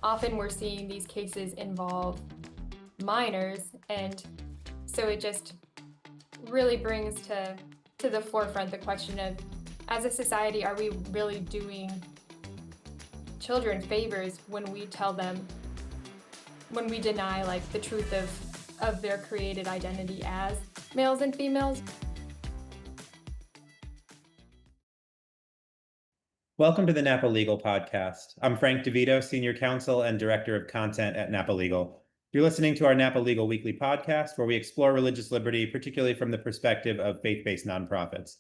often we're seeing these cases involve minors, and so it just really brings to the forefront the question of, as a society, are we really doing children favors when we tell them, when we deny like the truth of their created identity as males and females? Welcome to the Napa Legal Podcast. I'm Frank DeVito, Senior Counsel and Director of Content at Napa Legal. You're listening to our Napa Legal Weekly Podcast, where we explore religious liberty, particularly from the perspective of faith-based nonprofits.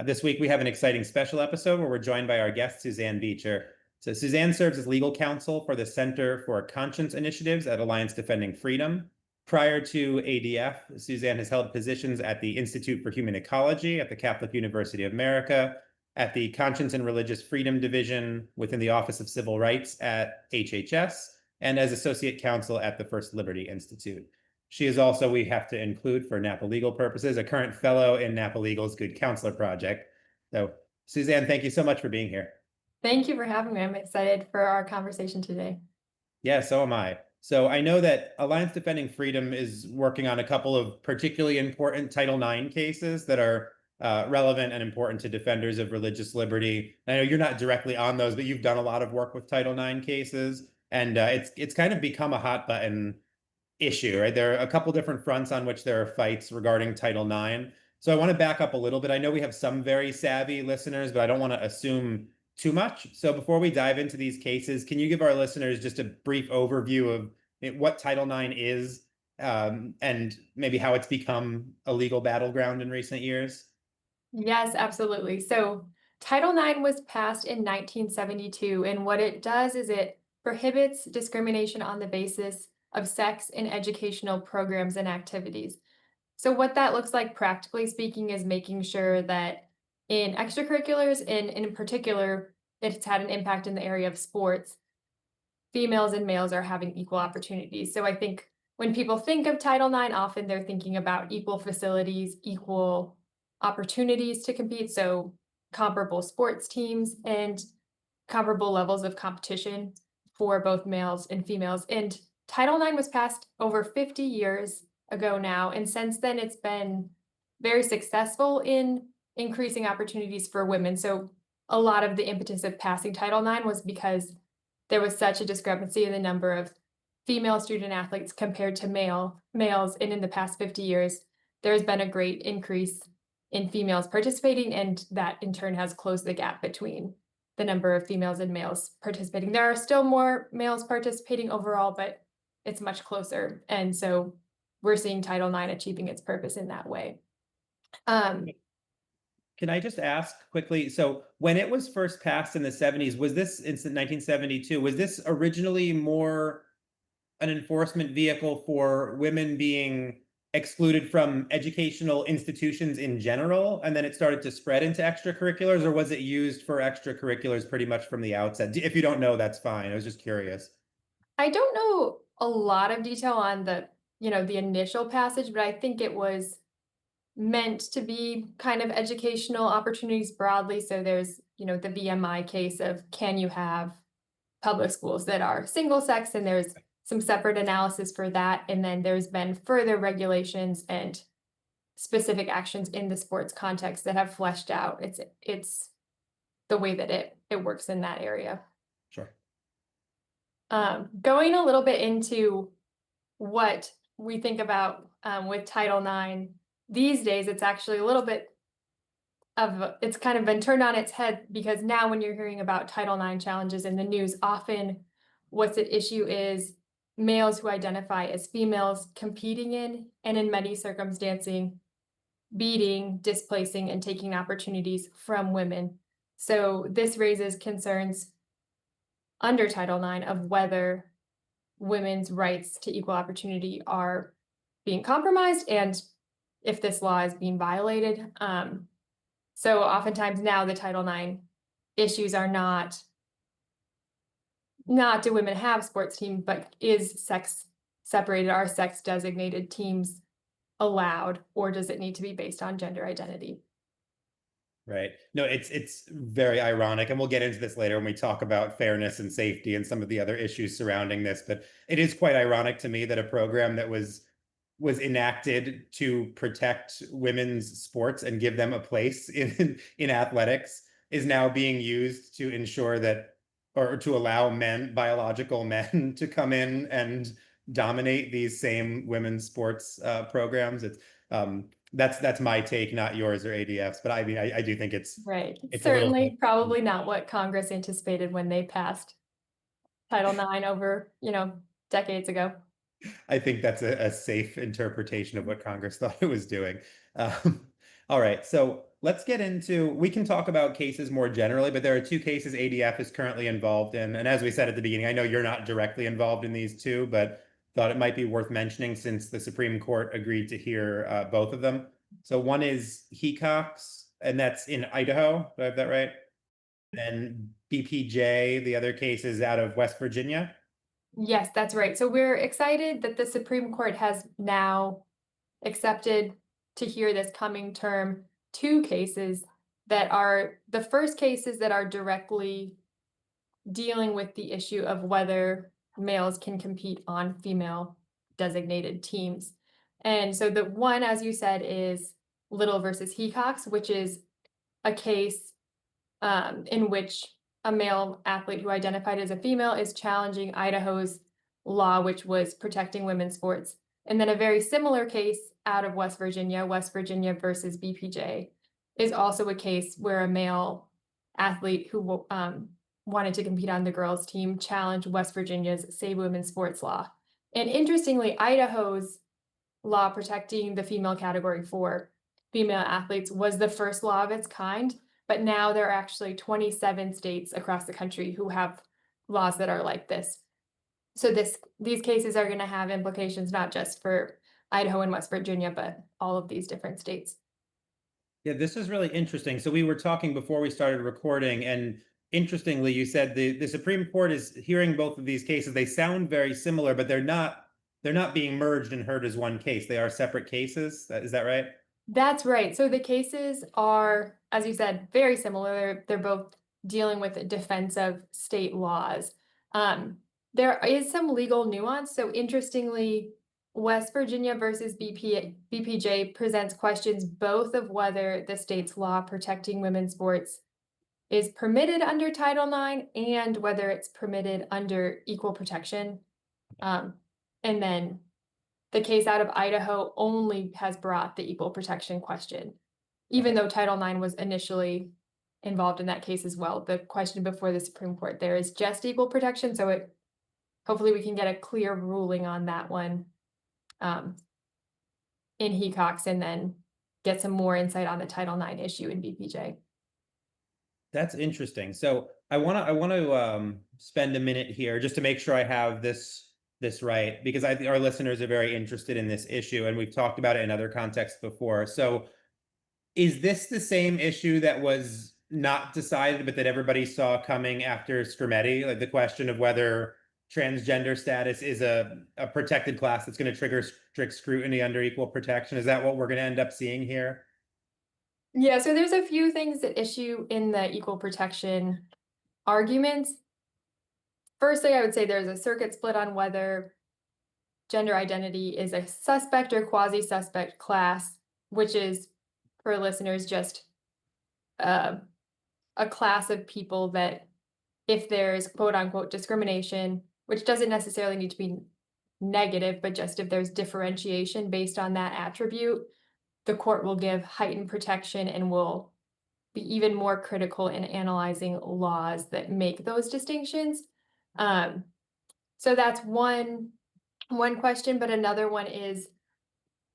This week, we have an exciting special episode where we're joined by our guest, Suzanne Beecher. So Suzanne serves as legal counsel for the Center for Conscience Initiatives at Alliance Defending Freedom. Prior to ADF, Suzanne has held positions at the Institute for Human Ecology at the Catholic University of America, at the Conscience and Religious Freedom Division within the Office of Civil Rights at HHS, and as Associate Counsel at the First Liberty Institute. She is also, we have to include for Napa Legal purposes, a current fellow in Napa Legal's Good Counselor Project. So, Suzanne, thank you so much for being here. Thank you for having me. I'm excited for our conversation today. Yeah, so am I. So I know that Alliance Defending Freedom is working on a couple of particularly important Title IX cases that are relevant and important to defenders of religious liberty. I know you're not directly on those, but you've done a lot of work with Title IX cases, and it's kind of become a hot button issue, right? There are a couple different fronts on which there are fights regarding Title IX. So I want to back up a little bit. I know we have some very savvy listeners, but I don't want to assume too much. So before we dive into these cases, can you give our listeners just a brief overview of what Title IX is, and maybe how it's become a legal battleground in recent years? Yes, absolutely. So Title IX was passed in 1972, and what it does is it prohibits discrimination on the basis of sex in educational programs and activities. So what that looks like, practically speaking, is making sure that in extracurriculars, and in particular, it's had an impact in the area of sports, females and males are having equal opportunities. So I think when people think of Title IX, often they're thinking about equal facilities, equal opportunities to compete, so comparable sports teams and comparable levels of competition for both males and females. And Title IX was passed over 50 years ago now, and since then it's been very successful in increasing opportunities for women. So a lot of the impetus of passing Title IX was because there was such a discrepancy in the number of female student athletes compared to males, and in the past 50 years, there's been a great increase in females participating, and that in turn has closed the gap between the number of females and males participating. There are still more males participating overall, but it's much closer. And so we're seeing Title IX achieving its purpose in that way. Can I just ask quickly, so when it was first passed in the 70s, was this in 1972, was this originally more an enforcement vehicle for women being excluded from educational institutions in general, and then it started to spread into extracurriculars, or was it used for extracurriculars pretty much from the outset? If you don't know, that's fine. I was just curious. I don't know a lot of detail on the initial passage, but I think it was meant to be kind of educational opportunities broadly. So there's, the BMI case of, can you have public schools that are single sex, and there's some separate analysis for that. And then there's been further regulations and specific actions in the sports context that have fleshed out it's the way that it works in that area. Sure. Going a little bit into what we think about with Title IX these days, it's actually a little bit it's kind of been turned on its head, because now when you're hearing about Title IX challenges in the news, often what's at issue is males who identify as females competing in, and in many circumstances, beating, displacing, and taking opportunities from women. So this raises concerns under Title IX of whether women's rights to equal opportunity are being compromised, and if this law is being violated. So oftentimes now the Title IX issues are not do women have sports teams, but is sex separated, are sex designated teams allowed, or does it need to be based on gender identity? Right. No, it's very ironic, and we'll get into this later when we talk about fairness and safety and some of the other issues surrounding this. But it is quite ironic to me that a program that was enacted to protect women's sports and give them a place in athletics is now being used to ensure that, or to allow men, biological men, to come in and dominate these same women's sports programs. It's that's my take, not yours or ADF's. But I mean, I do think Right. it's a little Certainly, bit. probably not what Congress anticipated when they passed Title IX over, decades ago. I think that's a safe interpretation of what Congress thought it was doing. Um, all right, so let's get into, we can talk about cases more generally, but there are two cases ADF is currently involved in. And as we said at the beginning, I know you're not directly involved in these two, but thought it might be worth mentioning since the Supreme Court agreed to hear both of them. So one is Hecox, and that's in Idaho. Do I have that right? And B.P.J, the other case is out of West Virginia. Yes, that's right. So we're excited that the Supreme Court has now accepted to hear this coming term two cases that are the first cases that are directly dealing with the issue of whether males can compete on female designated teams. And so the one, as you said, is Little versus Hecox, which is a case in which a male athlete who identified as a female is challenging Idaho's law, which was protecting women's sports. And then a very similar case out of West Virginia versus B.P.J, is also a case where a male athlete who wanted to compete on the girls' team challenged West Virginia's Save Women's Sports law. And interestingly, Idaho's law protecting the female category for female athletes was the first law of its kind, but now there are actually 27 states across the country who have laws that are like this. So these cases are going to have implications not just for Idaho and West Virginia, but all of these different states. Yeah, this is really interesting. So we were talking before we started recording, and interestingly, you said the Supreme Court is hearing both of these cases. They sound very similar, but they're not being merged and heard as one case. They are separate cases. Is that right? That's right. So the cases are, as you said, very similar. They're both dealing with defense of state laws. There is some legal nuance. So interestingly, West Virginia versus BPJ presents questions both of whether the state's law protecting women's sports is permitted under Title IX and whether it's permitted under equal protection. And then the case out of Idaho only has brought the equal protection question, even though Title IX was initially involved in that case as well. The question before the Supreme Court there is just equal protection, so hopefully we can get a clear ruling on that one in Hecox, and then get some more insight on the Title IX issue in BPJ. That's interesting. So I want to spend a minute here just to make sure I have this right, because our listeners are very interested in this issue, and we've talked about it in other contexts before. So is this the same issue that was not decided, but that everybody saw coming after Scrimeti? Like the question of whether transgender status is a protected class that's going to trigger strict scrutiny under equal protection? Is that what we're going to end up seeing here? Yeah, so there's a few things at issue in the equal protection arguments. Firstly, I would say there's a circuit split on whether gender identity is a suspect or quasi-suspect class, which is, for listeners, just a class of people that if there's quote unquote discrimination, which doesn't necessarily need to be negative, but just if there's differentiation based on that attribute, the court will give heightened protection and will be even more critical in analyzing laws that make those distinctions. So that's one question, but another one is,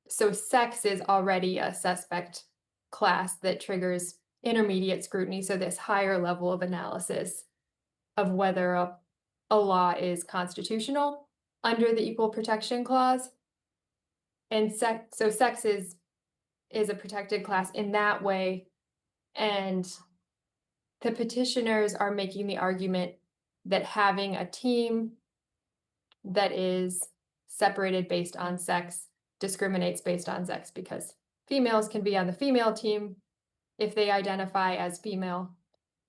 so sex is already a suspect class that triggers intermediate scrutiny. So this higher level of analysis of whether a law is constitutional under the Equal Protection Clause. And sex is a protected class in that way. And the petitioners are making the argument that having a team that is separated based on sex discriminates based on sex, because females can be on the female team, if they identify as female,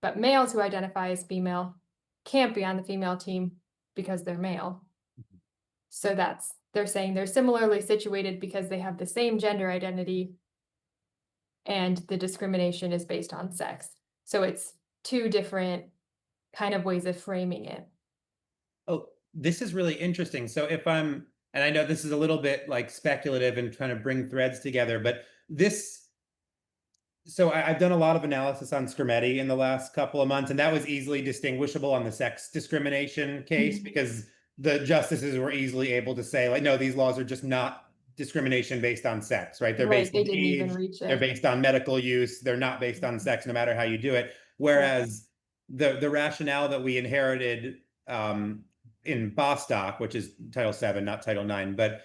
but males who identify as female can't be on the female team because they're male. So they're saying they're similarly situated because they have the same gender identity and the discrimination is based on sex. So it's two different kind of ways of framing it. Oh, this is really interesting. So and I know this is a little bit like speculative and trying to bring threads together, but I've done a lot of analysis on Scrimeti in the last couple of months, and that was easily distinguishable on the sex discrimination case because the justices were easily able to say, like, no, these laws are just not discrimination based on sex, right? They're Right, based they on didn't even age, reach they're it. based on medical use, they're not based on sex, no matter how you do it. Whereas the rationale that we inherited in Bostock, which is Title VII, not Title IX, but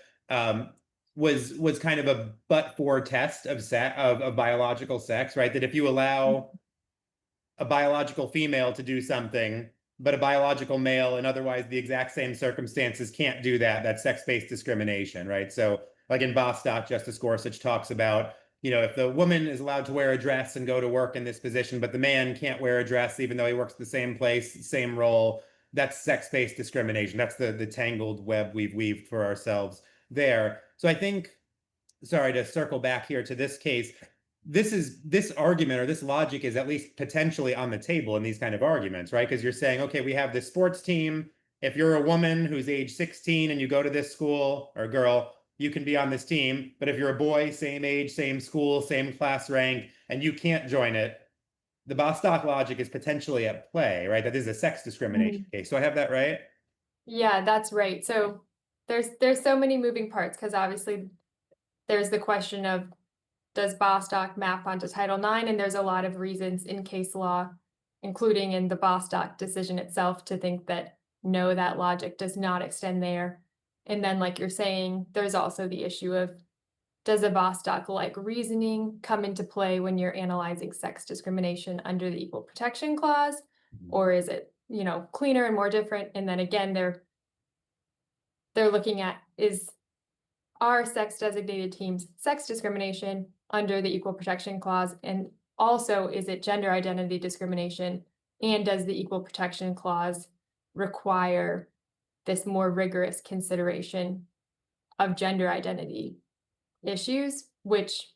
was kind of a but-for test of biological sex, right? That if you allow a biological female to do something, but a biological male in otherwise the exact same circumstances can't do that, that's sex-based discrimination, right? So like in Bostock, Justice Gorsuch talks about, if the woman is allowed to wear a dress and go to work in this position, but the man can't wear a dress even though he works the same place, same role, that's sex-based discrimination. That's the tangled web we've weaved for ourselves there. So I think, sorry to circle back here to this case, this argument or this logic is at least potentially on the table in these kind of arguments, right? Because you're saying, okay, we have this sports team. If you're a woman who's age 16 and you go to this school, or girl, you can be on this team. But if you're a boy, same age, same school, same class rank, and you can't join it, the Bostock logic is potentially at play, right? That is a sex discrimination case. So I have that right? Yeah, that's right. So there's so many moving parts because obviously there's the question of does Bostock map onto Title IX? And there's a lot of reasons in case law, including in the Bostock decision itself, to think that no, that logic does not extend there. And then, like you're saying, there's also the issue of does a Bostock-like reasoning come into play when you're analyzing sex discrimination under the Equal Protection Clause? Or is it, cleaner and more different? And then again, they're looking at are sex designated teams sex discrimination under the Equal Protection Clause? And also, is it gender identity discrimination? And does the Equal Protection Clause require this more rigorous consideration of gender identity issues, which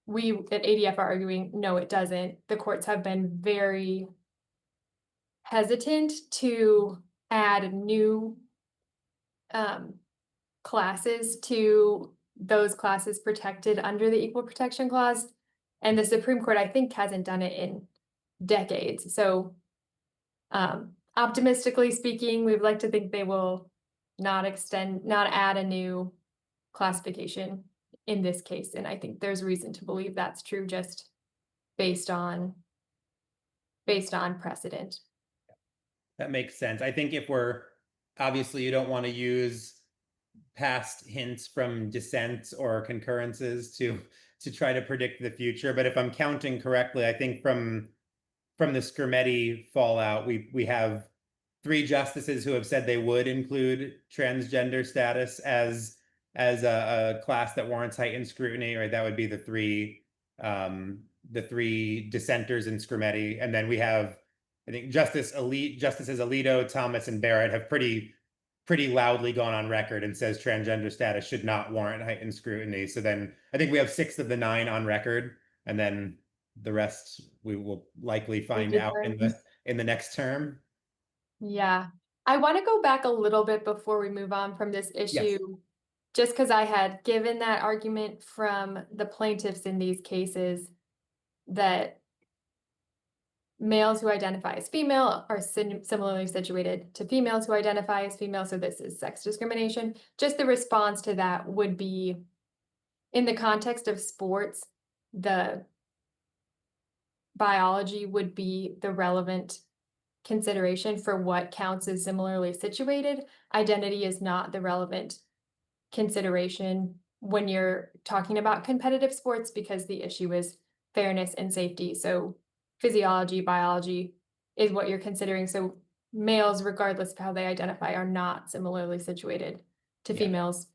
we at ADF are arguing, no, it doesn't. The courts have been very hesitant to add new classes to those classes protected under the Equal Protection Clause. And the Supreme Court, I think, hasn't done it in decades. So optimistically speaking, we'd like to think they will not add a new classification in this case. And I think there's reason to believe that's true just based on precedent. That makes sense. I think obviously you don't want to use past hints from dissents or concurrences to try to predict the future. But if I'm counting correctly, I think from the Scrimeti fallout, we have 3 justices who have said they would include transgender status as a class that warrants heightened scrutiny, right? That would be the three dissenters in Scrimeti. And then we have, I think, Justices Alito, Thomas, and Barrett have pretty loudly gone on record and says transgender status should not warrant heightened scrutiny. So then I think we have 6 of the 9 on record, and then the rest we will likely find out in the next term. Yeah. I want to go back a little bit before we move on from this issue, just because I had given that argument from the plaintiffs in these cases that males who identify as female are similarly situated to females who identify as female. So this is sex discrimination. Just the response to that would be, in the context of sports, the biology would be the relevant consideration for what counts as similarly situated. Identity is not the relevant consideration when you're talking about competitive sports because the issue is fairness and safety. So physiology, biology is what you're considering. So males, regardless of how they identify, are not similarly situated to females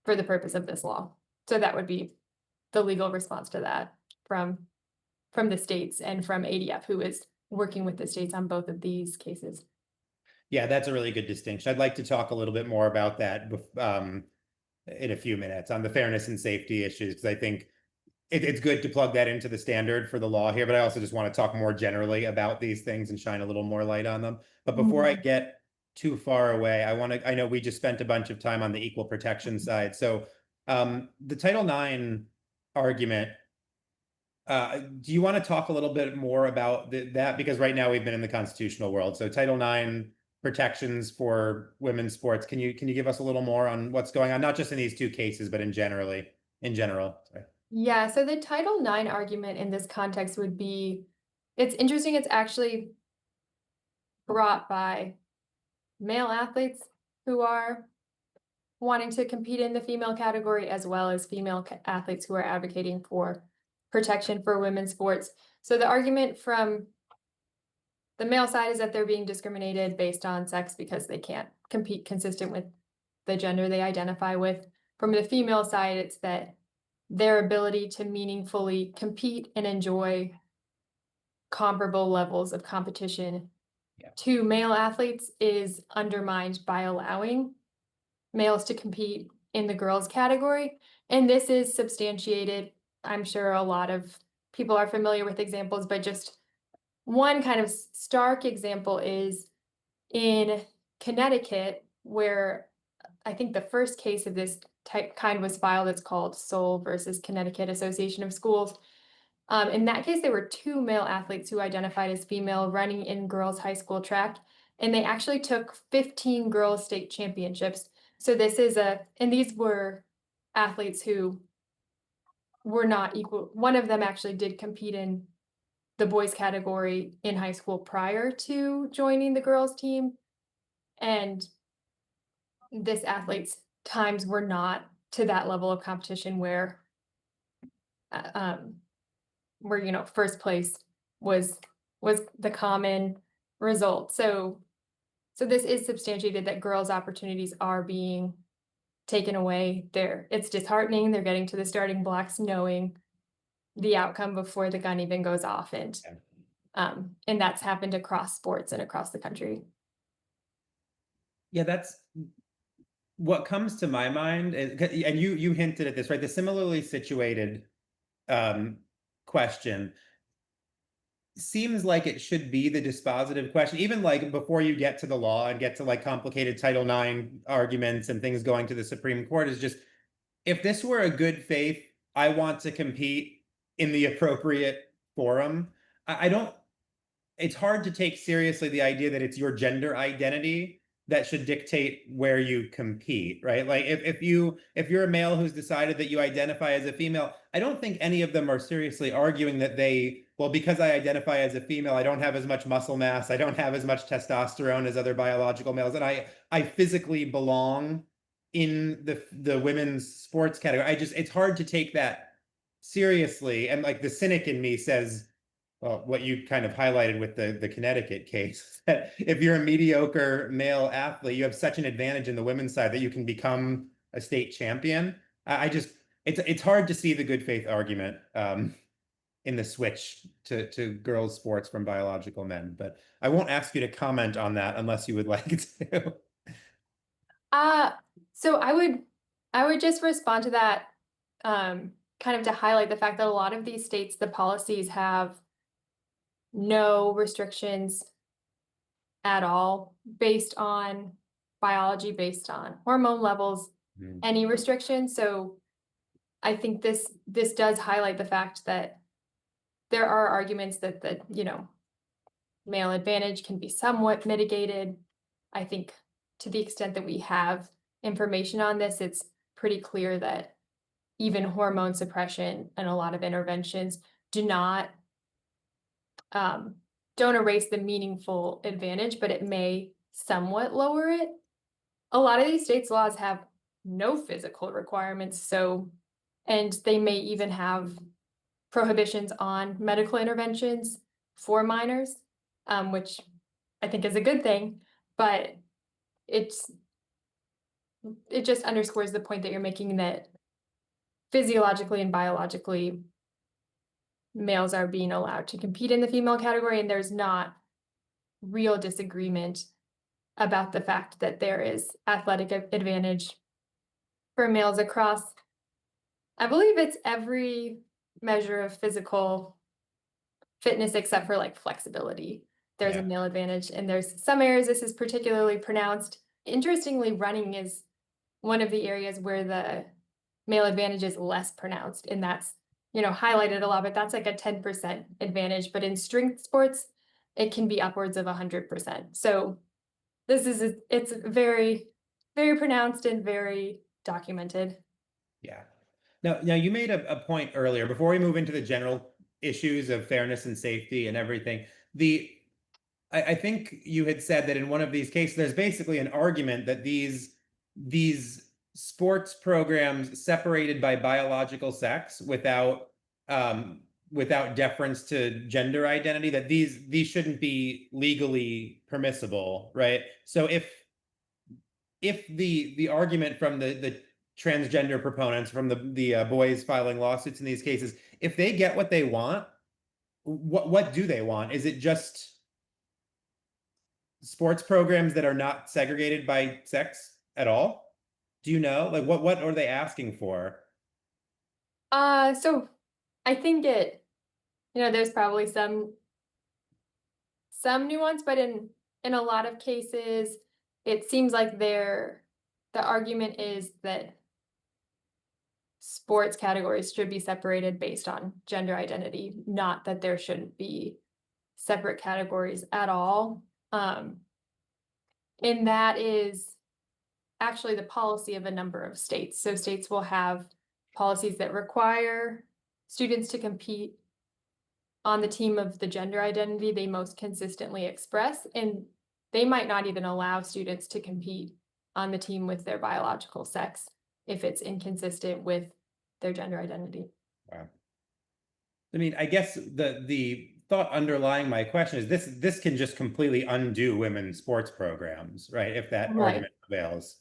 for the purpose of this law. So that would be the legal response to that from from the states and from ADF, who is working with the states on both of these cases. Yeah, that's a really good distinction. I'd like to talk a little bit more about that in a few minutes on the fairness and safety issues, because I think it's good to plug that into the standard for the law here, but I also just want to talk more generally about these things and shine a little more light on them. But before I get too far away, I know we just spent a bunch of time on the equal protection side. So the Title IX argument, do you want to talk a little bit more about that? Because right now we've been in the constitutional world. So Title IX protections for women's sports. Can you give us a little more on what's going on, not just in these two cases, but in general? Sorry. Yeah, so the Title IX argument in this context would be, it's interesting, it's actually brought by male athletes who are wanting to compete in the female category, as well as female athletes who are advocating for protection for women's sports. So the argument from the male side is that they're being discriminated based on sex because they can't compete consistent with the gender they identify with. From the female side, it's that their ability to meaningfully compete and enjoy comparable levels of competition to male athletes is undermined by allowing males to compete in the girls category. And this is substantiated. I'm sure a lot of people are familiar with examples, but just one kind of stark example is in Connecticut, where I think the first case of this kind was filed. It's called Soul versus Connecticut Association of Schools. In that case, there were two male athletes who identified as female running in girls' high school track, and they actually took 15 girls' state championships. So and these were athletes who were not equal. One of them actually did compete in the boys category in high school prior to joining the girls team. And this athlete's times were not to that level of competition where first place was the common result. So this is substantiated that girls' opportunities are being taken away. It's disheartening. They're getting to the starting blocks knowing the outcome before the gun even goes off, and that's happened across sports and across the country. Yeah, that's what comes to my mind, and you hinted at this, right? The similarly situated question seems like it should be the dispositive question, even like before you get to the law and get to like complicated Title IX arguments and things going to the Supreme Court, is just, if this were a good faith, I want to compete in the appropriate forum, I don't, it's hard to take seriously the idea that it's your gender identity that should dictate where you compete, right? Like if you're a male who's decided that you identify as a female, I don't think any of them are seriously arguing that because I identify as a female, I don't have as much muscle mass, I don't have as much testosterone as other biological males, and I physically belong in the women's sports category. It's hard to take that seriously. And like the cynic in me says, well, what you kind of highlighted with the Connecticut case, that if you're a mediocre male athlete, you have such an advantage in the women's side that you can become a state champion. It's hard to see the good faith argument in the switch to girls' sports from biological men. But I won't ask you to comment on that unless you would like to. So I would just respond to that, kind of to highlight the fact that a lot of these states, the policies have no restrictions at all based on biology, based on hormone levels, any restrictions. So I think this does highlight the fact that there are arguments that the male advantage can be somewhat mitigated. I think to the extent that we have information on this, it's pretty clear that even hormone suppression and a lot of interventions don't erase the meaningful advantage, but it may somewhat lower it. A lot of these states' laws have no physical requirements, and they may even have prohibitions on medical interventions for minors, which I think is a good thing, but it just underscores the point that you're making, that physiologically and biologically males are being allowed to compete in the female category, and there's not real disagreement about the fact that there is athletic advantage for males across, I believe it's every measure of physical fitness except for like flexibility. There's a Yeah. male advantage, and there's some areas this is particularly pronounced. Interestingly, running is one of the areas where the male advantage is less pronounced, and that's, highlighted a lot, but that's like a 10% advantage. But in strength sports, it can be upwards of 100%. So it's very, very pronounced and very documented. Yeah. Now you made a point earlier before we move into the general issues of fairness and safety and everything. I think you had said that in one of these cases, there's basically an argument that these sports programs separated by biological sex without deference to gender identity, that these shouldn't be legally permissible, right? So if the argument from the transgender proponents, from the boys filing lawsuits in these cases, if they get what they want, what do they want? Is it just sports programs that are not segregated by sex at all? Do you know? Like what are they asking for? So I think there's probably some nuance, but in a lot of cases, it seems like the argument is that sports categories should be separated based on gender identity, not that there shouldn't be separate categories at all. And that is actually the policy of a number of states. So states will have policies that require students to compete on the team of the gender identity they most consistently express, and they might not even allow students to compete on the team with their biological sex if it's inconsistent with their gender identity. Wow. I mean, I guess the thought underlying my question is this can just completely undo women's sports programs, right? If that Right. argument prevails.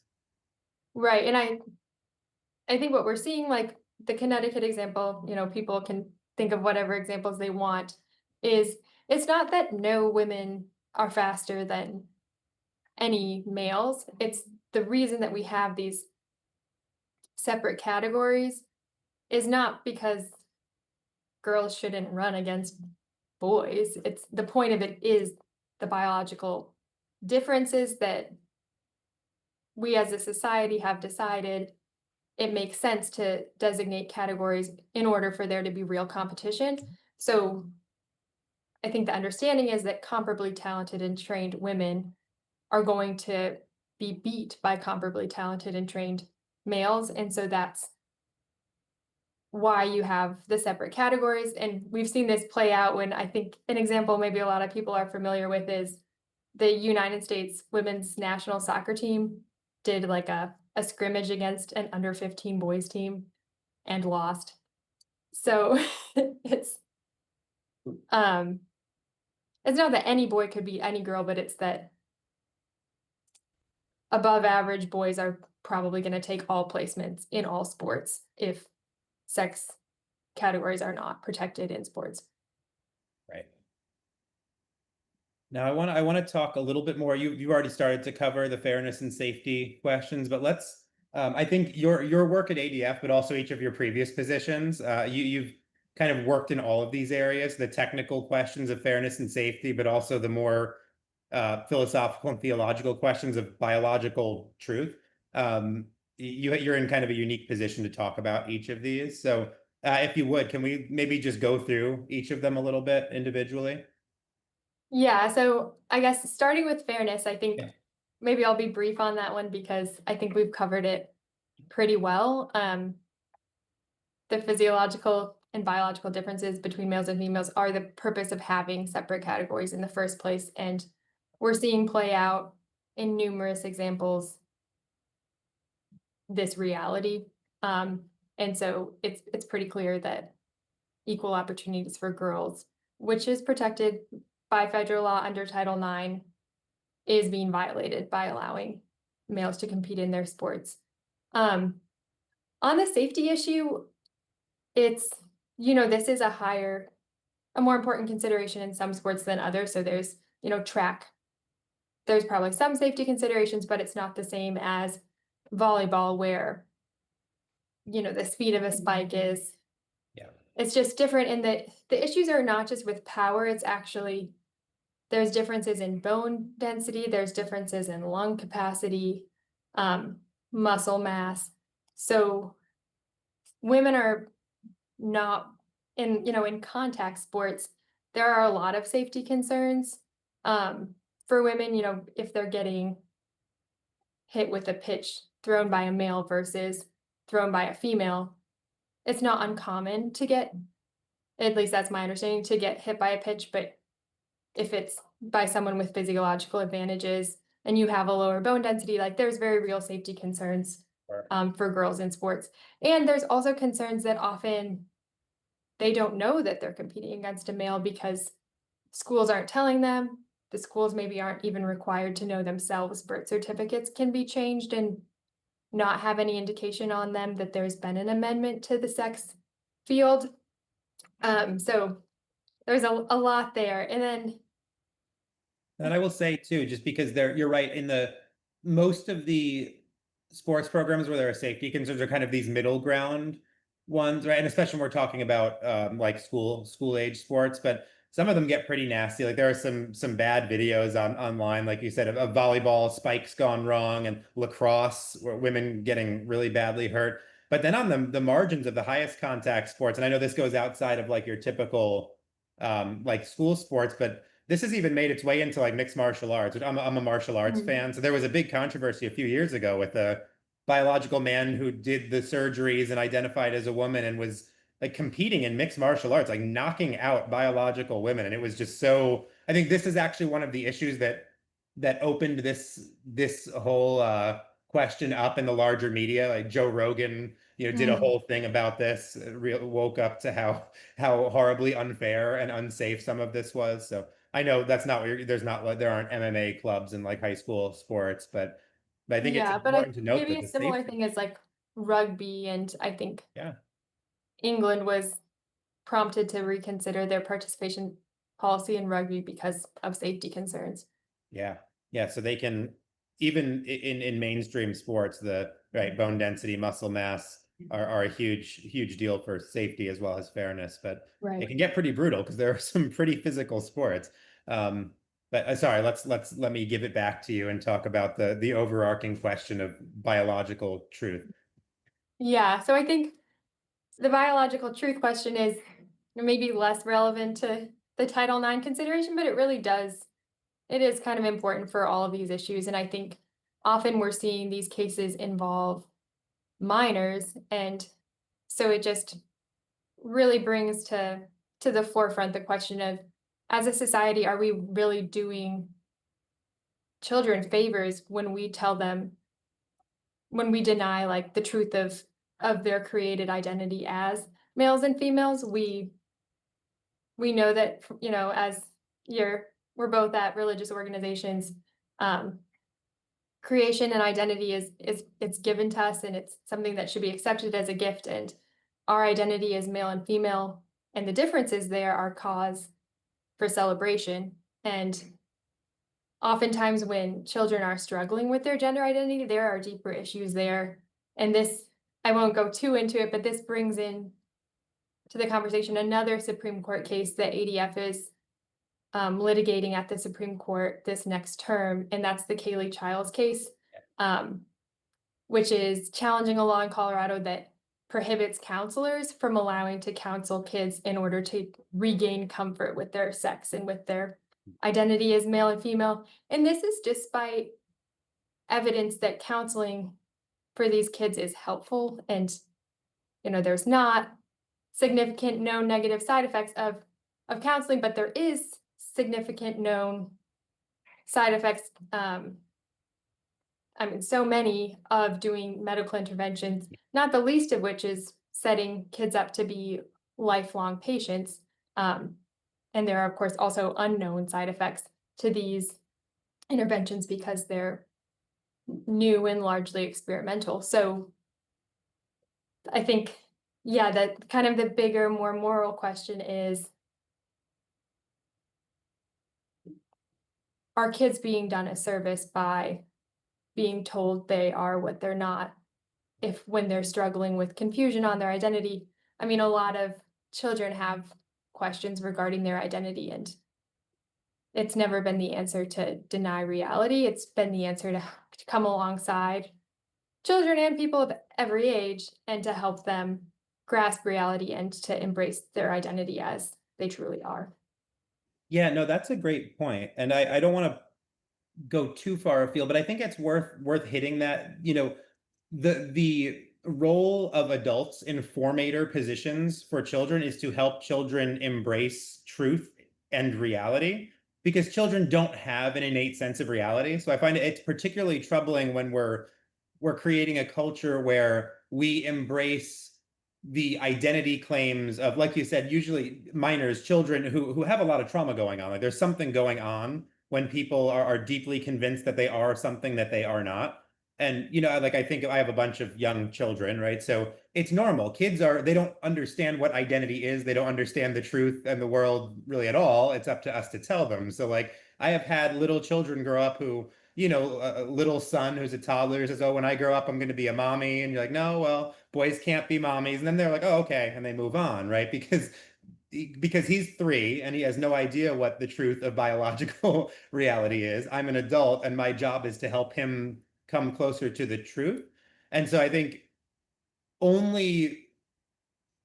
Right. And I think what we're seeing, like the Connecticut example, people can think of whatever examples they want, is it's not that no women are faster than any males. It's the reason that we have these separate categories is not because girls shouldn't run against boys. It's the point of it is the biological differences that we as a society have decided it makes sense to designate categories in order for there to be real competition. So I think the understanding is that comparably talented and trained women are going to be beat by comparably talented and trained males. And so that's why you have the separate categories. And we've seen this play out when I think an example maybe a lot of people are familiar with is the United States women's national soccer team did like a scrimmage against an under 15 boys team and lost. So it's it's not that any boy could beat any girl, but it's that above average boys are probably going to take all placements in all sports if sex categories are not protected in sports. Right. Now I want to talk a little bit more. You've already started to cover the fairness and safety questions, but let's I think your work at ADF, but also each of your previous positions, you've kind of worked in all of these areas, the technical questions of fairness and safety, but also the more philosophical and theological questions of biological truth. You're in kind of a unique position to talk about each of these. So if you would, can we maybe just go through each of them a little bit individually? Yeah, so I guess starting with fairness, I think Yeah. maybe I'll be brief on that one because I think we've covered it pretty well. The physiological and biological differences between males and females are the purpose of having separate categories in the first place. And we're seeing play out in numerous examples this reality. And so it's pretty clear that equal opportunities for girls, which is protected by federal law under Title IX, is being violated by allowing males to compete in their sports. On the safety issue, it's, this is a higher a more important consideration in some sports than others. So there's, track. There's probably some safety considerations, but it's not the same as volleyball where, the speed of a spike is. Yeah. It's just different in that the issues are not just with power, it's actually there's differences in bone density, there's differences in lung capacity, muscle mass. So women are not in contact sports, there are a lot of safety concerns. For women, if they're getting hit with a pitch thrown by a male versus thrown by a female, it's not uncommon to get, at least that's my understanding, to get hit by a pitch, but if it's by someone with physiological advantages and you have a lower bone density, like there's very real safety concerns Sure. for girls in sports. And there's also concerns that often they don't know that they're competing against a male because schools aren't telling them. The schools maybe aren't even required to know themselves. Birth certificates can be changed and not have any indication on them that there's been an amendment to the sex field. So there's a lot there. And then And I will say too, just because you're right, in the most of the sports programs where there are safety concerns are kind of these middle ground ones, right? And especially when we're talking about like school age sports, but some of them get pretty nasty. Like there are some bad videos online, like you said, of volleyball spikes gone wrong and lacrosse where women getting really badly hurt. But then on the margins of the highest contact sports, and I know this goes outside of like your typical like school sports, but this has even made its way into like mixed martial arts, which I'm a martial arts fan. So there was a big controversy a few years ago with a biological man who did the surgeries and identified as a woman and was like competing in mixed martial arts, like knocking out biological women. And it was just so, I think this is actually one of the issues that opened this whole question up in the larger media. Like Joe Rogan, did a whole thing about this, woke up to how horribly unfair and unsafe some of this was. So I know that's not what there aren't MMA clubs in like high school sports, but I think it's yeah, but important to note maybe that a the similar safety. thing is like rugby, and I think Yeah. England was prompted to reconsider their participation policy in rugby because of safety concerns. Yeah. Yeah. So they can, even in mainstream sports, the right bone density, muscle mass are a huge deal for safety as well as fairness. But it Right. can get pretty brutal because there are some pretty physical sports. Um, but sorry, let me give it back to you and talk about the overarching question of biological truth. Yeah, so I think the biological truth question is maybe less relevant to the Title IX consideration, but it really does. It is kind of important for all of these issues. And I think often we're seeing these cases involve minors. And so it just really brings to the forefront the question of, as a society, are we really doing children favors when we tell them, when we deny like the truth of their created identity as males and females? We know that, as we're both at religious organizations, um, creation and identity is it's given to us, and it's something that should be accepted as a gift, and our identity as male and female and the differences there are cause for celebration. And oftentimes when children are struggling with their gender identity, there are deeper issues there. And this, I won't go too into it, but this brings in to the conversation another Supreme Court case that ADF is litigating at the Supreme Court this next term, and that's the Kaylee Childs case, which is challenging a law in Colorado that prohibits counselors from allowing to counsel kids in order to regain comfort with their sex and with their identity as male and female. And this is despite evidence that counseling for these kids is helpful, and there's not significant known negative side effects of counseling, but there is significant known side effects. So many of doing medical interventions, not the least of which is setting kids up to be lifelong patients. And there are, of course, also unknown side effects to these interventions because they're new and largely experimental. So I think, yeah, that kind of the bigger, more moral question is, are kids being done a service by being told they are what they're not, if when they're struggling with confusion on their identity? I mean, a lot of children have questions regarding their identity, and it's never been the answer to deny reality. It's been the answer to come alongside children and people of every age and to help them grasp reality and to embrace their identity as they truly are. Yeah, no, that's a great point. And I don't want to go too far afield, but I think it's worth hitting that, the role of adults in formator positions for children is to help children embrace truth and reality, because children don't have an innate sense of reality. So I find it's particularly troubling when we're creating a culture where we embrace the identity claims of, like you said, usually minors, children who have a lot of trauma going on. Like there's something going on when people are deeply convinced that they are something that they are not. And, like I think I have a bunch of young children, right? So it's normal. They don't understand what identity is. They don't understand the truth and the world really at all. It's up to us to tell them. So like I have had little children grow up who, a little son who's a toddler says, "Oh, when I grow up, I'm going to be a mommy." And you're like, "No, well, boys can't be mommies." And then they're like, "Oh, okay." And they move on, right? Because he's 3 and he has no idea what the truth of biological reality is. I'm an adult and my job is to help him come closer to the truth. And so I think only,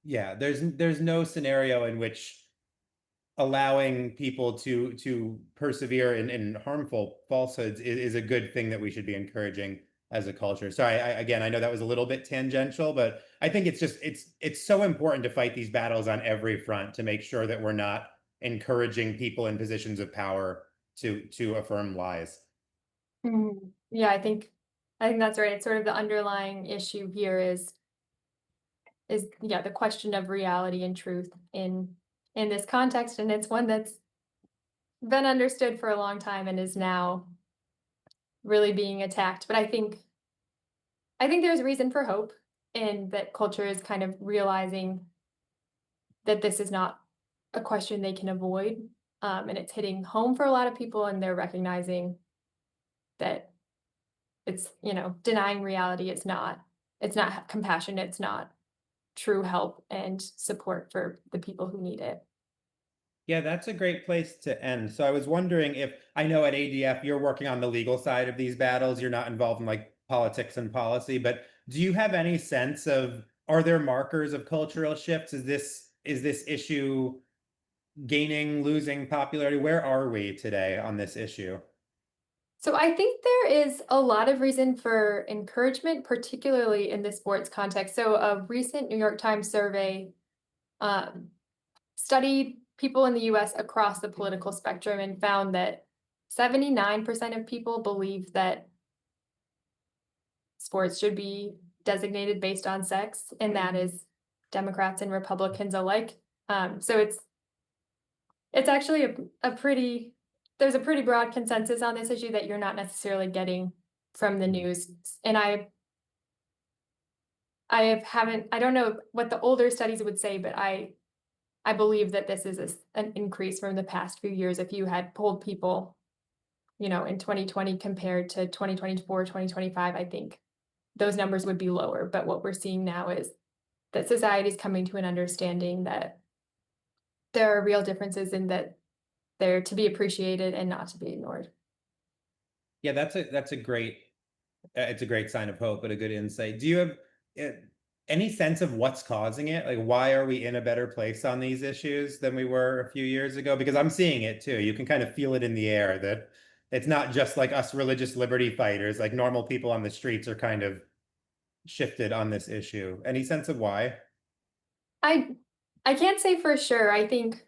yeah, there's no scenario in which allowing people to persevere in harmful falsehoods is a good thing that we should be encouraging as a culture. Sorry, again, I know that was a little bit tangential, but I think it's so important to fight these battles on every front to make sure that we're not encouraging people in positions of power to affirm lies. Yeah, I think that's right. It's sort of the underlying issue here is yeah, the question of reality and truth in this context, and it's one that's been understood for a long time and is now really being attacked. But I think there's reason for hope in that culture is kind of realizing that this is not a question they can avoid. And it's hitting home for a lot of people, and they're recognizing that it's, denying reality. It's not compassion. It's not true help and support for the people who need it. Yeah, that's a great place to end. So I was wondering if, I know at ADF you're working on the legal side of these battles, you're not involved in like politics and policy, but do you have any sense of, are there markers of cultural shifts? Is this issue gaining, losing popularity? Where are we today on this issue? So I think there is a lot of reason for encouragement, particularly in the sports context. So a recent New York Times survey um, studied people in the US across the political spectrum and found that 79% of people believe that sports should be designated based on sex, and that is Democrats and Republicans alike. So it's actually a pretty there's a pretty broad consensus on this issue that you're not necessarily getting from the news. And I don't know what the older studies would say, but I believe that this is an increase from the past few years. If you had polled people, in 2020 compared to 2024, 2025, I think those numbers would be lower. But what we're seeing now is that society is coming to an understanding that there are real differences in that they're to be appreciated and not to be ignored. Yeah, that's a great it's a great sign of hope, but a good insight. Do you have uh, any sense of what's causing it? Like, why are we in a better place on these issues than we were a few years ago? Because I'm seeing it too. You can kind of feel it in the air that it's not just like us religious liberty fighters, like normal people on the streets are kind of shifted on this issue. Any sense of why? I I can't say for sure. I think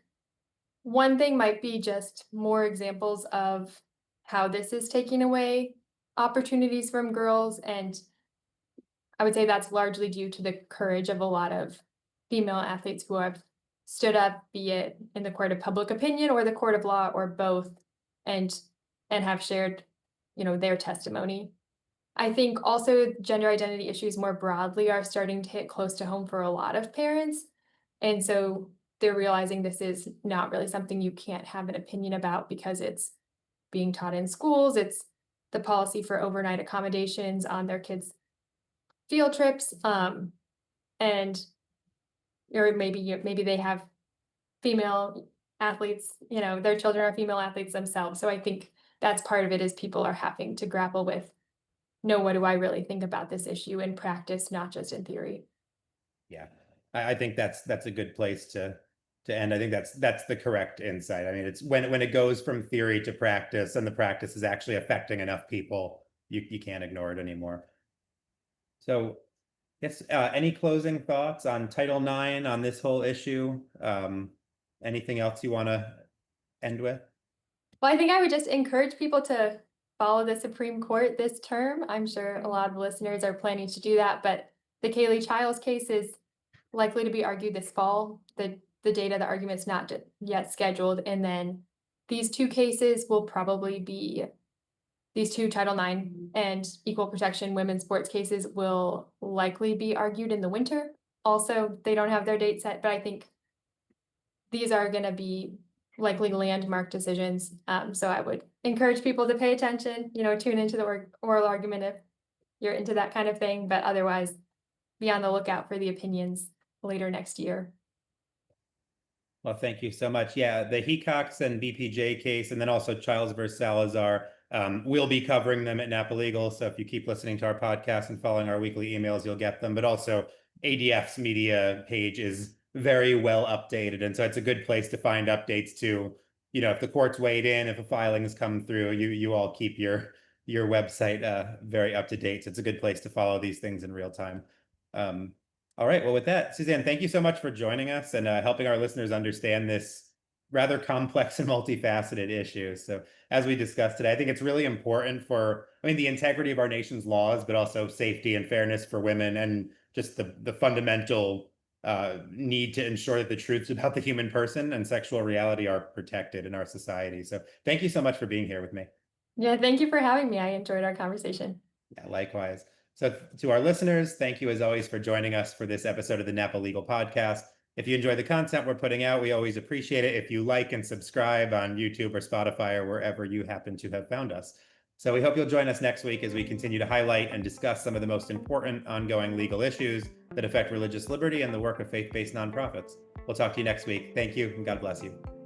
one thing might be just more examples of how this is taking away opportunities from girls, and I would say that's largely due to the courage of a lot of female athletes who have stood up, be it in the court of public opinion or the court of law or both, and have shared, their testimony. I think also gender identity issues more broadly are starting to hit close to home for a lot of parents. And so they're realizing this is not really something you can't have an opinion about because it's being taught in schools. It's the policy for overnight accommodations on their kids' field trips. And or maybe they have female athletes, their children are female athletes themselves. So I think that's part of it is people are having to grapple with, no, what do I really think about this issue in practice, not just in theory. Yeah, I think that's a good place to end. I think that's the correct insight. I mean, it's when it goes from theory to practice, and the practice is actually affecting enough people, you can't ignore it anymore. So, yes, any closing thoughts on Title IX, on this whole issue? Anything else you want to end with? Well, I think I would just encourage people to follow the Supreme Court this term. I'm sure a lot of listeners are planning to do that, but the Kaylee Childs case is likely to be argued this fall. The date of the argument's not yet scheduled, and then these two cases will probably be these two Title IX and equal protection women's sports cases will likely be argued in the winter. Also, they don't have their date set, but I think these are going to be likely landmark decisions. So I would encourage people to pay attention, tune into the oral argument if you're into that kind of thing, but otherwise be on the lookout for the opinions later next year. Well, thank you so much. Yeah, the Hecox and B.P.J case, and then also Childs versus Salazar, we'll be covering them at Napa Legal. So if you keep listening to our podcast and following our weekly emails, you'll get them. But also ADF's media page is very well updated. And so it's a good place to find updates to, if the court's weighed in, if a filing has come through, you all keep your website very up to date. So it's a good place to follow these things in real time. All right. Well, with that, Suzanne, thank you so much for joining us and helping our listeners understand this rather complex and multifaceted issue. So as we discussed today, I think it's really important for, the integrity of our nation's laws, but also safety and fairness for women, and just the fundamental need to ensure that the truths about the human person and sexual reality are protected in our society. So thank you so much for being here with me. Yeah, thank you for having me. I enjoyed our conversation. Yeah, likewise. So to our listeners, thank you as always for joining us for this episode of the Napa Legal Podcast. If you enjoy the content we're putting out, we always appreciate it if you like and subscribe on YouTube or Spotify or wherever you happen to have found us. So we hope you'll join us next week as we continue to highlight and discuss some of the most important ongoing legal issues that affect religious liberty and the work of faith-based nonprofits. We'll talk to you next week. Thank you, and God bless you.